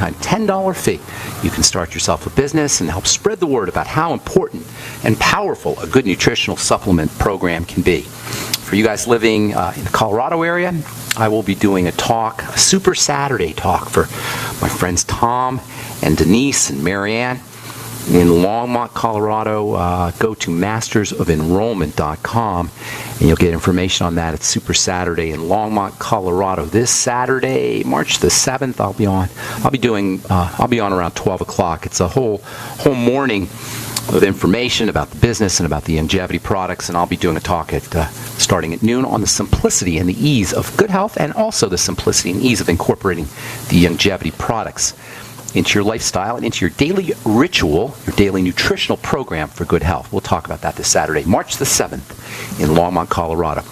one-time $10 fee, you can start yourself a business and help spread the word about how important and powerful a good nutritional supplement program can be. For you guys living in the Colorado area, I will be doing a talk, a Super Saturday talk for my friends Tom and Denise and Marianne in Longmont, Colorado. Go to mastersoфenrollment.com and you'll get information on that. It's Super Saturday in Longmont, Colorado. This Saturday, March the 7th, I'll be on around 12 o'clock. It's a whole morning of information about the business and about the longevity products, and I'll be doing a talk starting at noon on the simplicity and the ease of good health, and also the simplicity and ease of incorporating the longevity products into your lifestyle and into your daily ritual, your daily nutritional program for good health. We'll talk about that this Saturday, March the 7th in Longmont, Colorado.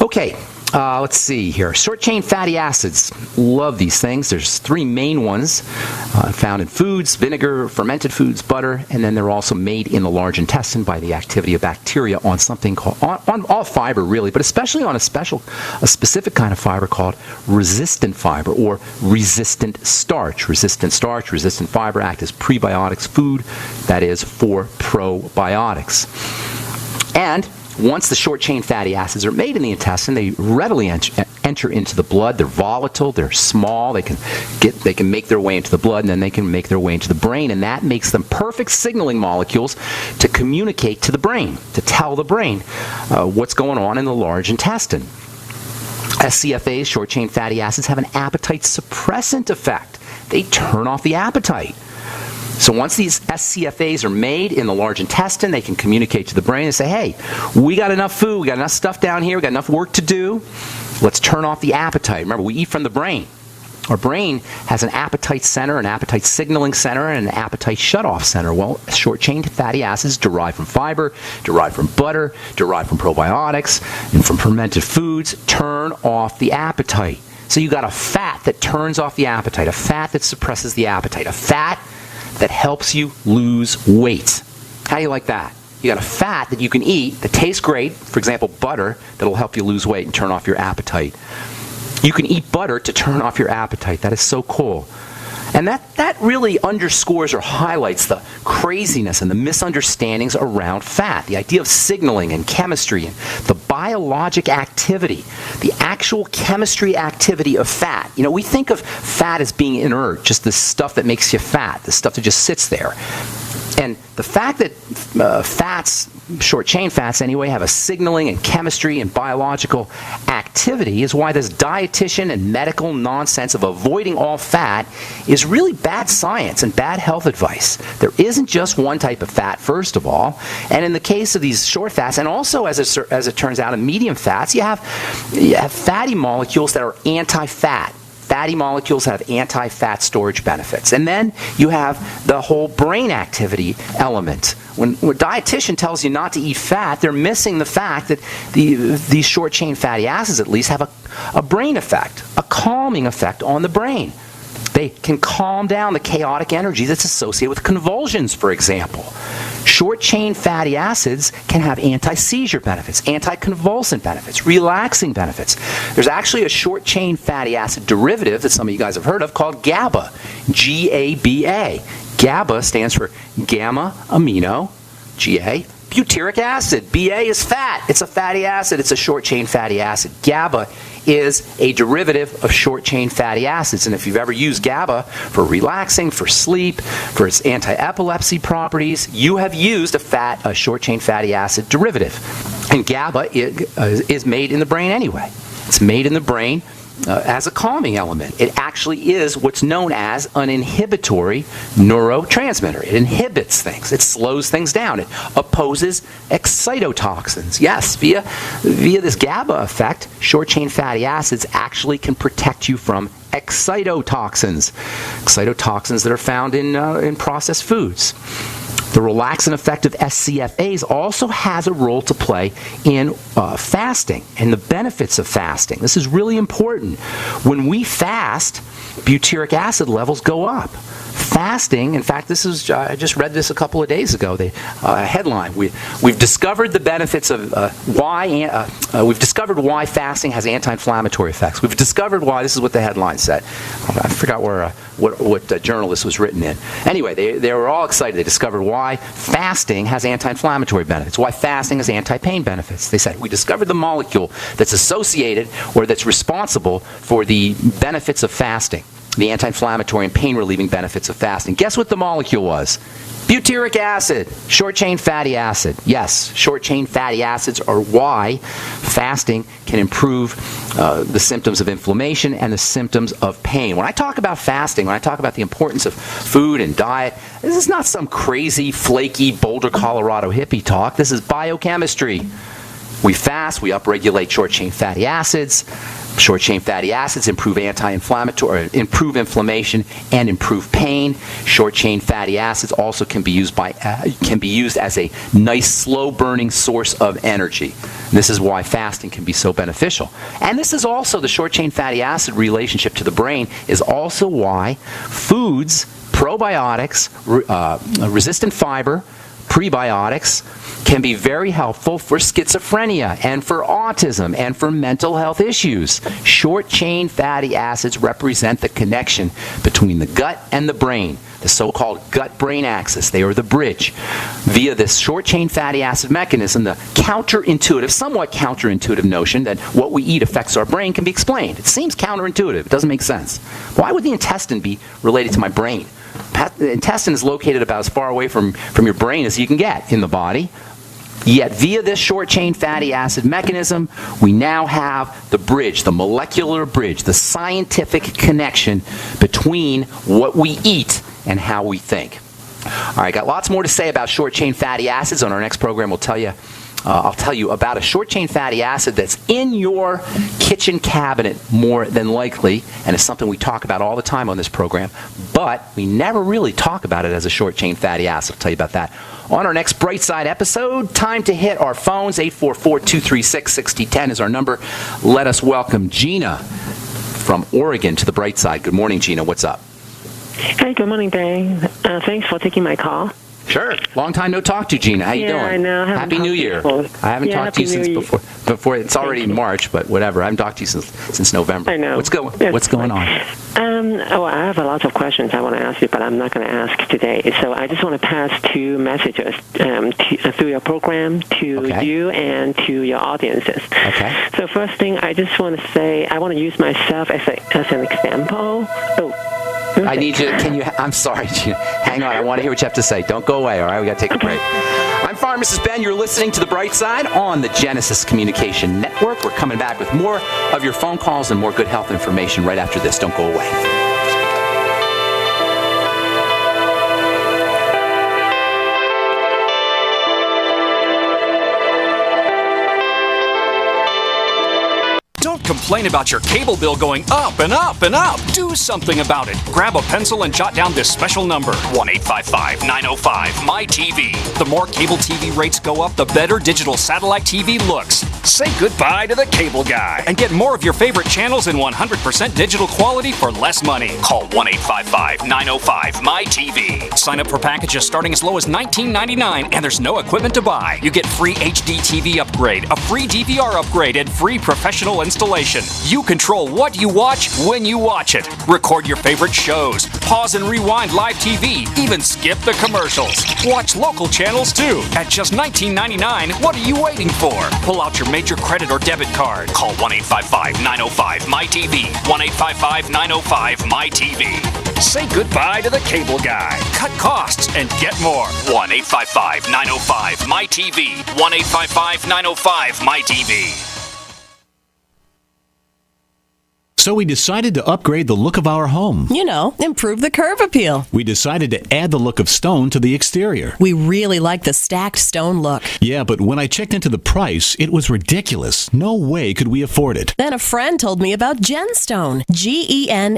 Okay, let's see here. Short-chain fatty acids. Love these things. There's three main ones found in foods: vinegar, fermented foods, butter, and then they're also made in the large intestine by the activity of bacteria on something called, on all fiber really, but especially on a specific kind of fiber called resistant fiber or resistant starch. Resistant starch, resistant fiber act as prebiotics, food that is for probiotics. And once the short-chain fatty acids are made in the intestine, they readily enter into the blood. They're volatile, they're small, they can make their way into the blood, and then they can make their way into the brain, and that makes them perfect signaling molecules to communicate to the brain, to tell the brain what's going on in the large intestine. SCFAs, short-chain fatty acids, have an appetite suppressant effect. They turn off the appetite. So once these SCFAs are made in the large intestine, they can communicate to the brain and say, hey, we got enough food, we got enough stuff down here, we got enough work to do. Let's turn off the appetite. Remember, we eat from the brain. Our brain has an appetite center, an appetite signaling center, and an appetite shutoff center. Well, short-chain fatty acids derived from fiber, derived from butter, derived from probiotics, and from fermented foods turn off the appetite. So you got a fat that turns off the appetite, a fat that suppresses the appetite, a fat that helps you lose weight. How do you like that? You got a fat that you can eat that tastes great, for example, butter, that'll help you lose weight and turn off your appetite. You can eat butter to turn off your appetite. That is so cool. And that really underscores or highlights the craziness and the misunderstandings around fat. The idea of signaling and chemistry and the biologic activity, the actual chemistry activity of fat. You know, we think of fat as being inert, just the stuff that makes you fat, the stuff that just sits there. And the fact that fats, short-chain fats anyway, have a signaling and chemistry and biological activity is why this dietitian and medical nonsense of avoiding all fat is really bad science and bad health advice. There isn't just one type of fat, first of all. And in the case of these short fats, and also as it turns out in medium fats, you have fatty molecules that are anti-fat. Fatty molecules have anti-fat storage benefits. And then you have the whole brain activity element. When a dietitian tells you not to eat fat, they're missing the fact that these short-chain fatty acids at least have a brain effect, a calming effect on the brain. They can calm down the chaotic energy that's associated with convulsions, for example. Short-chain fatty acids can have anti-seizure benefits, anti-convulsant benefits, relaxing benefits. There's actually a short-chain fatty acid derivative that some of you guys have heard of called GABA, G-A-B-A. GABA stands for gamma-amino, G-A, butyric acid. B-A is fat. It's a fatty acid. It's a short-chain fatty acid. GABA is a derivative of short-chain fatty acids. And if you've ever used GABA for relaxing, for sleep, for its anti-epilepsy properties, you have used a short-chain fatty acid derivative. And GABA is made in the brain anyway. It's made in the brain as a calming element. It actually is what's known as an inhibitory neurotransmitter. It inhibits things. It slows things down. It opposes excitotoxins. Yes, via this GABA effect, short-chain fatty acids actually can protect you from excitotoxins. Excitotoxins that are found in processed foods. The relaxant effect of SCFAs also has a role to play in fasting and the benefits of fasting. This is really important. When we fast, butyric acid levels go up. fasting, in fact, this is I just read this a couple of days ago. The headline: We've discovered the benefits of we've discovered why fasting has anti-inflammatory effects. We've discovered why. This is what the headline said. I forgot where what journal this was written in. Anyway, they were all excited. They discovered why fasting has anti-inflammatory benefits. Why fasting has anti-pain benefits. They said we discovered the molecule that's associated or that's responsible for the benefits of fasting. The anti-inflammatory and pain-relieving benefits of fasting. Guess what the molecule was? Butyric acid, short-chain fatty acid. Yes, short-chain fatty acids are why fasting can improve the symptoms of inflammation and the symptoms of pain. When I talk about fasting, when I talk about the importance of food and diet, this is not some crazy, flaky Boulder, Colorado hippie talk. This is biochemistry. We fast, we upregulate short-chain fatty acids. Short-chain fatty acids improve improve inflammation and improve pain. Short-chain fatty acids also can be used as a nice, slow-burning source of energy. This is why fasting can be so beneficial. And this is also the short-chain fatty acid relationship to the brain is also why foods, probiotics, resistant fiber, prebiotics can be very helpful for schizophrenia and for autism and for mental health issues. Short-chain fatty acids represent the connection between the gut and the brain, the so-called gut-brain axis. They are the bridge. Via this short-chain fatty acid mechanism, the somewhat counterintuitive notion that what we eat affects our brain can be explained. It seems counterintuitive. It doesn't make sense. Why would the intestine be related to my brain? The intestine is located about as far away from your brain as you can get in the body. Yet via this short-chain fatty acid mechanism, we now have the bridge, the molecular bridge, the scientific connection between what we eat and how we think. All right, got lots more to say about short-chain fatty acids. On our next program, I'll tell you about a short-chain fatty acid that's in your kitchen cabinet more than likely, and it's something we talk about all the time on this program, but we never really talk about it as a short-chain fatty acid. I'll tell you about that on our next Bright Side episode. Time to hit our phones. 844-236-6010 is our number. Let us welcome Gina from Oregon to the Bright Side. Good morning, Gina. What's up? Hey, good morning, Dave. Thanks for taking my call. Sure. Long time no talk to you, Gina. How you doing? I know. Happy New Year. I haven't talked to you since before. It's already March, but whatever. I haven't talked to you since November. I know. What's going on? I have a lot of questions I want to ask you, but I'm not going to ask today. So I just want to pass two messages through your program to you and to your audiences. Okay. So first thing, I just want to say, I want to use myself as an example. I need you. I'm sorry, Gina. Hang on. I want to hear what you have to say. Don't go away, all right? We got to take a break. I'm Pharmacist Ben. You're listening to The Bright Side on the Genesis Communication Network. We're coming back with more of your phone calls and more good health information right after this. Don't go away. Complain about your cable bill going up and up and up. Do something about it. Grab a pencil and jot down this special number, 1-855-905-MY-TV. The more cable TV rates go up, the better digital satellite TV looks. Say goodbye to the cable guy and get more of your favorite channels in 100% digital quality for less money. Call 1-855-905-MY-TV. Sign up for packages starting as low as $19.99 and there's no equipment to buy. You get free HD TV upgrade, a free DVR upgrade, and free professional installation. You control what you watch when you watch it. Record your favorite shows. Pause and rewind live TV. Even skip the commercials. Watch local channels too. At just $19.99, what are you waiting for? Pull out your major credit or debit card. Call 1-855-905-MY-TV. 1-855-905-MY-TV. Say goodbye to the cable guy. Cut costs and get more. 1-855-905-MY-TV. 1-855-905-MY-TV. So we decided to upgrade the look of our home. Improve the curb appeal. We decided to add the look of stone to the exterior. We really like the stacked stone look. Yeah, but when I checked into the price, it was ridiculous. No way could we afford it. Then a friend told me about Genstone. Genstone.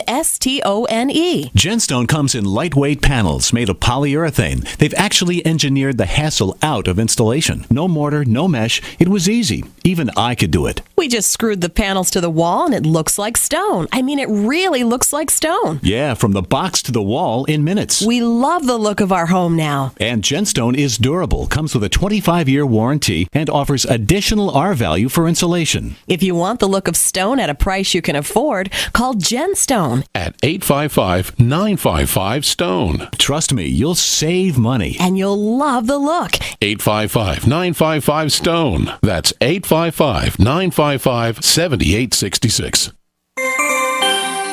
Genstone comes in lightweight panels made of polyurethane. They've actually engineered the hassle out of installation. No mortar, no mesh. It was easy. Even I could do it. We just screwed the panels to the wall and it looks like stone. I mean, it really looks like stone. Yeah, from the box to the wall in minutes. We love the look of our home now. And Genstone is durable, comes with a 25-year warranty, and offers additional R-value for insulation. If you want the look of stone at a price you can afford, call Genstone at 855-955-STONE. Trust me, you'll save money. And you'll love the look. 855-955-STONE. That's 855-955-7866.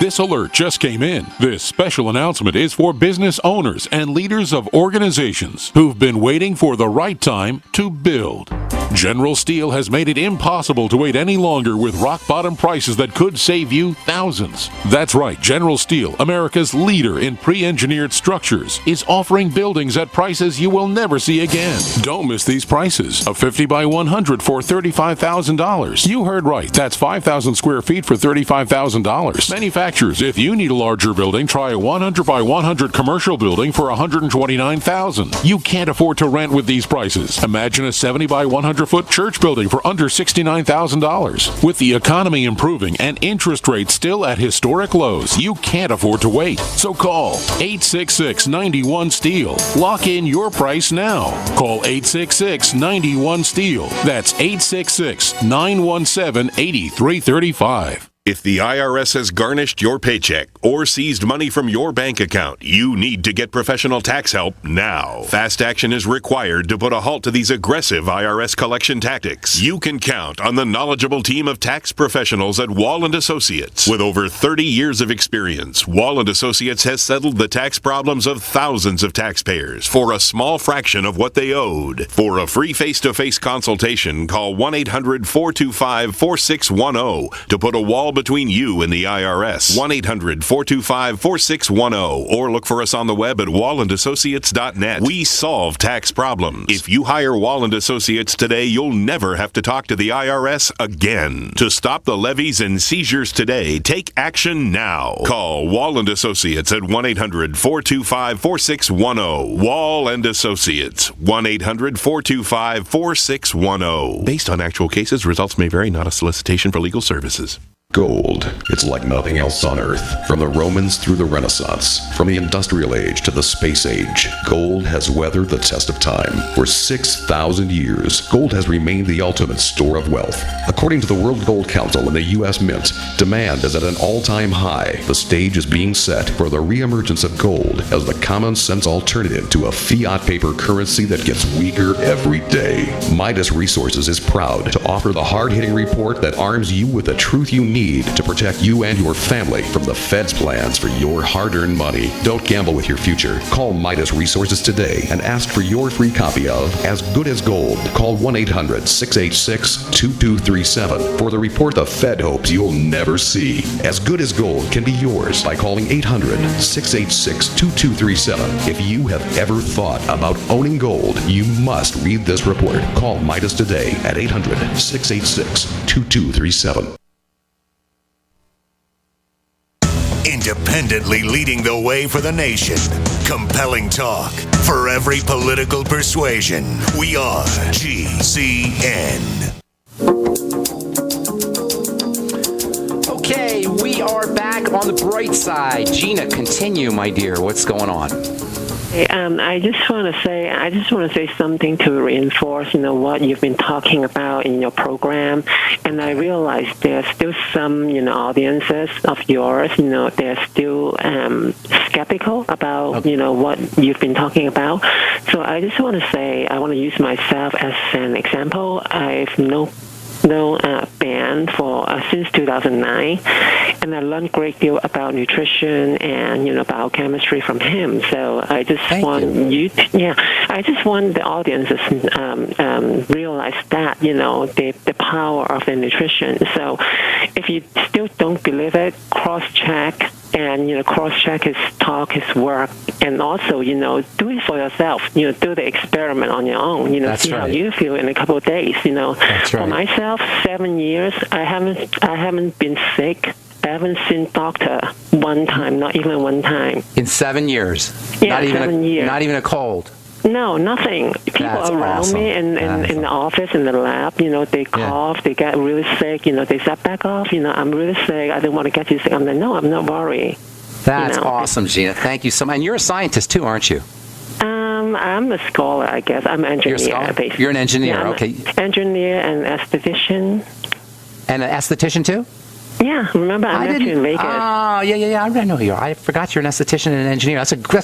This alert just came in. This special announcement is for business owners and leaders of organizations who've been waiting for the right time to build. General Steel has made it impossible to wait any longer with rock-bottom prices that could save you thousands. That's right, General Steel, America's leader in pre-engineered structures, is offering buildings at prices you will never see again. Don't miss these prices. A 50 by 100 for $35,000. You heard right. That's 5,000 square feet for $35,000. Manufacturers, if you need a larger building, try a 100 by 100 commercial building for $129,000. You can't afford to rent with these prices. Imagine a 70 by 100-foot church building for under $69,000. With the economy improving and interest rates still at historic lows, you can't afford to wait. So call 866-91-STEEL. Lock in your price now. Call 866-91-STEEL. That's 866-917-8335. If the IRS has garnished your paycheck or seized money from your bank account, you need to get professional tax help now. Fast action is required to put a halt to these aggressive IRS collection tactics. You can count on the knowledgeable team of tax professionals at Wall & Associates. With over 30 years of experience, Wall & Associates has settled the tax problems of thousands of taxpayers for a small fraction of what they owed. For a free face-to-face consultation, call 1-800-425-4610 to put a wall between you and the IRS. 1-800-425-4610 or look for us on the web at wallandassociates.net. We solve tax problems. If you hire Wall & Associates today, you'll never have to talk to the IRS again. To stop the levies and seizures today, take action now. Call Wall & Associates at 1-800-425-4610. Wall & Associates. 1-800-425-4610. Based on actual cases, results may vary, not a solicitation for legal services. Gold. It's like nothing else on Earth. From the Romans through the Renaissance, from the Industrial Age to the Space Age, gold has weathered the test of time. For 6,000 years, gold has remained the ultimate store of wealth. According to the World Gold Council and the U.S. Mint, demand is at an all-time high. The stage is being set for the reemergence of gold as the common-sense alternative to a fiat paper currency that gets weaker every day. Midas Resources is proud to offer the hard-hitting report that arms you with the truth you need to protect you and your family from the Fed's plans for your hard-earned money. Don't gamble with your future. Call Midas Resources today and ask for your free copy of As Good as Gold. Call 1-800-686-2237 for the report the Fed hopes you'll never see. As Good as Gold can be yours by calling 800-686-2237. If you have ever thought about owning gold, you must read this report. Call Midas today at 800-686-2237. Independently leading the way for the nation. Compelling talk for every political persuasion. We are GCN. Okay, we are back on the bright side. Gina, continue, my dear. What's going on? I just want to say something to reinforce, what you've been talking about in your program. And I realize there's still some, audiences of yours, they're still skeptical about, what you've been talking about. So I just want to say, I want to use myself as an example. I've known band for since 2009, and I learned a great deal about nutrition and biochemistry from him. So I just I just want the audiences realize that the power of the nutrition. So if you still don't believe it, cross-check. And, cross-check his talk, his work, and also, do it for yourself. Do the experiment on your own. See how you feel in a couple of days. That's right. For myself, 7 years, I haven't been sick. I haven't seen doctor one time, not even one time. In 7 years? Yeah, 7 years. Not even a cold? No, nothing. People That's around awesome. me in the office, in the lab, they cough, they get really sick, they say, back off, I'm really sick, I don't want to get you sick. I'm like, no, I'm not worried. That's awesome, Gina. Thank you so much. And you're a scientist too, aren't you? I'm a scholar, I guess. I'm an engineer. You're a scholar? Basically. You're an engineer, I'm okay. Engineer and esthetician. And an esthetician too? Yeah, remember I met you in Vegas. Oh, yeah. I know who you are. I forgot you're an esthetician and an engineer. That's